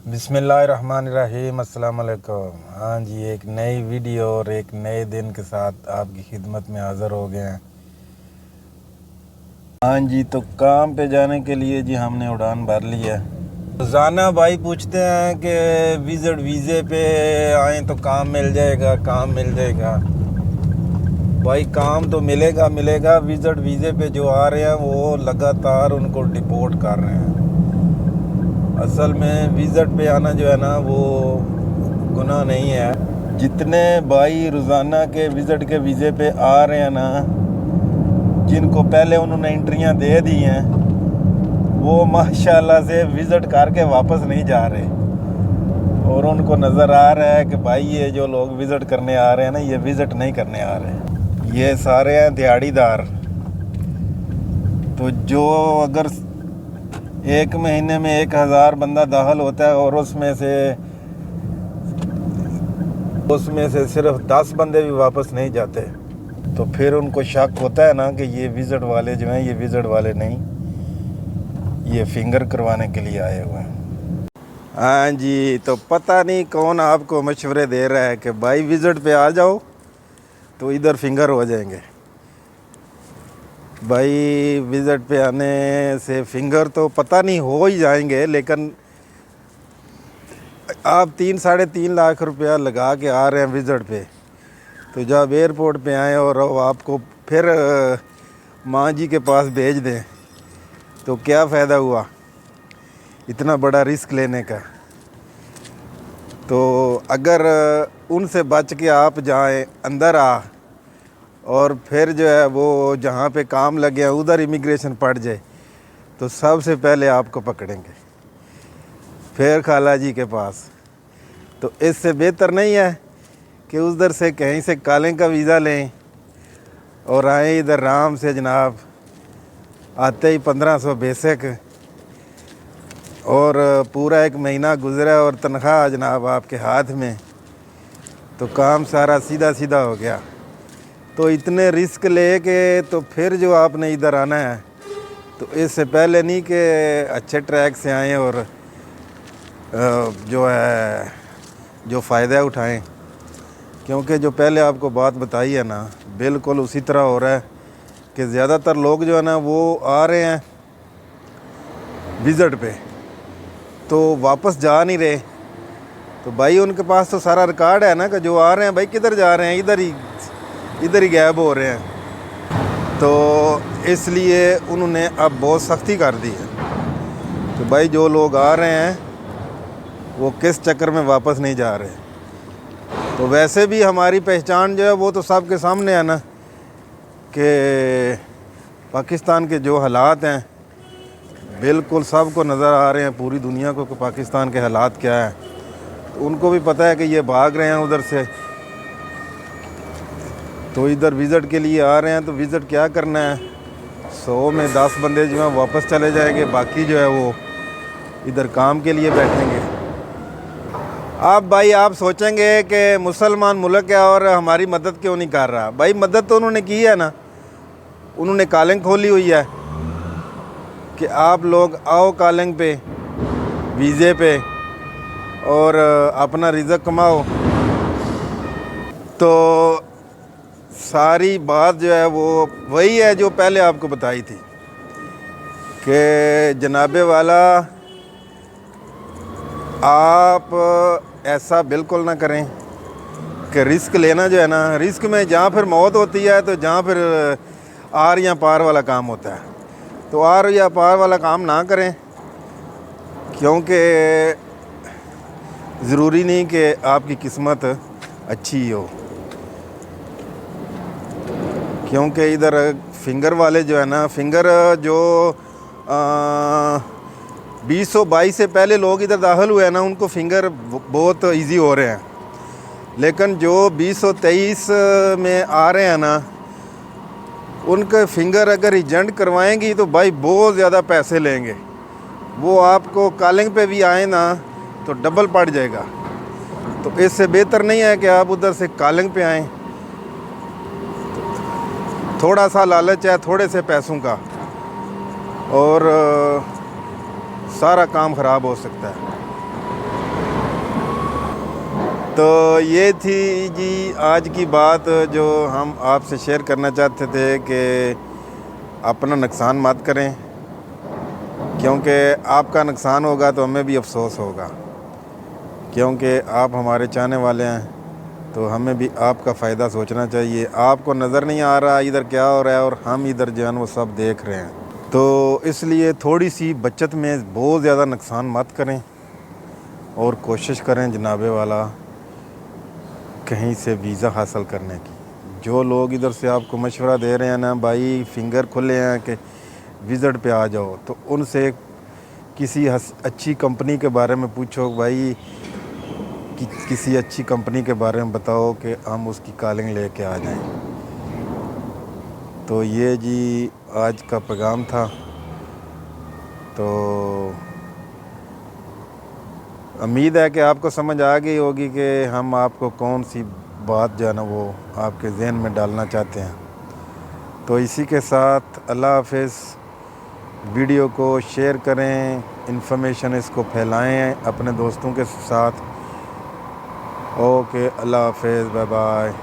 बिस्मिल्लाहिर्रहमानिर्रहीम, अस्सलाम वालेकुम। हाँ जी, एक नई वीडियो और एक नए दिन के साथ आपकी खिदमत में हाज़िर हो गए हैं। हाँ जी, तो काम पे जाने के लिए जी हमने उड़ान भर ली है। रोज़ाना भाई पूछते हैं कि विज़िट वीज़े पे आएँ तो काम मिल जाएगा, काम मिल जाएगा। भाई काम तो मिलेगा। विज़िट वीज़े पे जो आ रहे हैं वो लगातार उनको डिपोर्ट कर रहे हैं। असल में विज़िट पे आना जो है ना वो गुनाह नहीं है। जितने भाई रोज़ाना के विज़िट के वीज़े पे आ रहे हैं ना, जिनको पहले उन्होंने एंट्रियां दे दी हैं, वो माशाल्लाह से विज़िट करके वापस नहीं जा रहे। और उनको नज़र आ रहा है कि भाई ये जो लोग विज़िट करने आ रहे हैं ना, ये विज़िट नहीं करने आ रहे, ये सारे हैं दिहाड़ीदार। तो जो अगर एक महीने में 1000 बंदा दाखिल होता है और उसमें से सिर्फ 10 बंदे भी वापस नहीं जाते, तो फिर उनको शक होता है ना कि ये विज़िट वाले जो हैं, ये विज़िट वाले नहीं, ये फिंगर करवाने के लिए आए हुए हैं। हाँ जी, तो पता नहीं कौन आपको मशवरे दे रहा है कि भाई विज़िट पे आ जाओ तो इधर फिंगर हो जाएंगे। भाई विज़िट पे आने से फिंगर तो पता नहीं हो ही जाएंगे, लेकिन आप 3-3.5 लाख रुपया लगा के आ रहे हैं विज़िट पे, तो जब एयरपोर्ट पे आए और आपको फिर माँ जी के पास भेज दें तो क्या फ़ायदा हुआ इतना बड़ा रिस्क लेने का। तो अगर उनसे बच के आप जाएं अंदर और फिर जो है वो जहाँ पे काम लगे उधर इमिग्रेशन पड़ जाए तो सबसे पहले आपको पकड़ेंगे, फिर खाला जी के पास। तो इससे बेहतर नहीं है कि उधर से कहीं से कालें का वीज़ा लें और आए इधर आराम से जनाब, आते ही 1500 बेसिक और पूरा एक महीना गुजरा और तनख्वाह जनाब आपके हाथ में, तो काम सारा सीधा सीधा हो गया। तो इतने रिस्क ले के तो फिर जो आपने इधर आना है, तो इससे पहले नहीं कि अच्छे ट्रैक से आएँ और जो है जो फ़ायदा उठाएं, क्योंकि जो पहले आपको बात बताई है ना, बिल्कुल उसी तरह हो रहा है कि ज़्यादातर लोग जो है ना वो आ रहे हैं विज़िट पे तो वापस जा नहीं रहे। तो भाई उनके पास तो सारा रिकॉर्ड है ना कि जो आ रहे हैं भाई किधर जा रहे हैं, इधर ही गायब हो रहे हैं। तो इसलिए उन्होंने अब बहुत सख्ती कर दी है कि भाई जो लोग आ रहे हैं वो किस चक्कर में वापस नहीं जा रहे। तो वैसे भी हमारी पहचान जो है वो तो सबके सामने है ना कि पाकिस्तान के जो हालात हैं बिल्कुल सबको नज़र आ रहे हैं, पूरी दुनिया को कि पाकिस्तान के हालात क्या हैं। तो उनको भी पता है कि ये भाग रहे हैं उधर से, तो इधर विज़िट के लिए आ रहे हैं। तो विज़िट क्या करना है, 100 में 10 बंदे जो हैं वापस चले जाएंगे, बाकी जो है वो इधर काम के लिए बैठेंगे। अब भाई आप सोचेंगे कि मुसलमान मुल्क है और हमारी मदद क्यों नहीं कर रहा। भाई मदद तो उन्होंने की है ना, उन्होंने कॉलिंग खोली हुई है कि आप लोग आओ कॉलिंग पे वीज़े पे और अपना रिज़्क़ कमाओ। तो सारी बात जो है वो वही है जो पहले आपको बताई थी कि जनाबे वाला आप ऐसा बिल्कुल ना करें कि रिस्क लेना जो है ना, रिस्क में जहाँ फिर मौत होती है तो जहाँ फिर आर या पार वाला काम होता है, तो आर या पार वाला काम ना करें, क्योंकि ज़रूरी नहीं कि आपकी किस्मत अच्छी हो। क्योंकि इधर फिंगर वाले जो है ना, फिंगर जो 2022 से पहले लोग इधर दाखिल हुए हैं ना, उनको फिंगर बहुत इजी हो रहे हैं। लेकिन जो 2023 में आ रहे हैं ना, उनके फिंगर अगर एजेंट करवाएंगी तो भाई बहुत ज़्यादा पैसे लेंगे। वो आपको कॉलिंग पे भी आए ना तो डबल पड़ जाएगा। तो इससे बेहतर नहीं है कि आप उधर से कॉलिंग पे आएँ। थोड़ा सा लालच है थोड़े से पैसों का और सारा काम ख़राब हो सकता है। तो ये थी जी आज की बात जो हम आपसे शेयर करना चाहते थे कि अपना नुकसान मत करें, क्योंकि आपका नुकसान होगा तो हमें भी अफसोस होगा, क्योंकि आप हमारे चाहने वाले हैं। तो हमें भी आपका फ़ायदा सोचना चाहिए। आपको नज़र नहीं आ रहा इधर क्या हो रहा है, और हम इधर जो है वो सब देख रहे हैं। तो इसलिए थोड़ी सी बचत में बहुत ज़्यादा नुकसान मत करें, और कोशिश करें जनाबे वाला कहीं से वीज़ा हासिल करने की। जो लोग इधर से आपको मशवरा दे रहे हैं ना भाई, फिंगर खुले हैं कि विज़िट पे आ जाओ, तो उनसे किसी अच्छी कंपनी के बारे में पूछो भाई, किसी अच्छी कंपनी के बारे में बताओ कि हम उसकी कॉलिंग लेके आ जाएं। तो ये जी आज का पैगाम था। तो उम्मीद है कि आपको समझ आ गई होगी कि हम आपको कौन सी बात जो है ना वो आपके जहन में डालना चाहते हैं। तो इसी के साथ अल्लाह हाफ़िज़। वीडियो को शेयर करें, इन्फॉर्मेशन इसको फैलाएं अपने दोस्तों के साथ। ओके, अल्लाह हाफ़िज़, बाय बाय।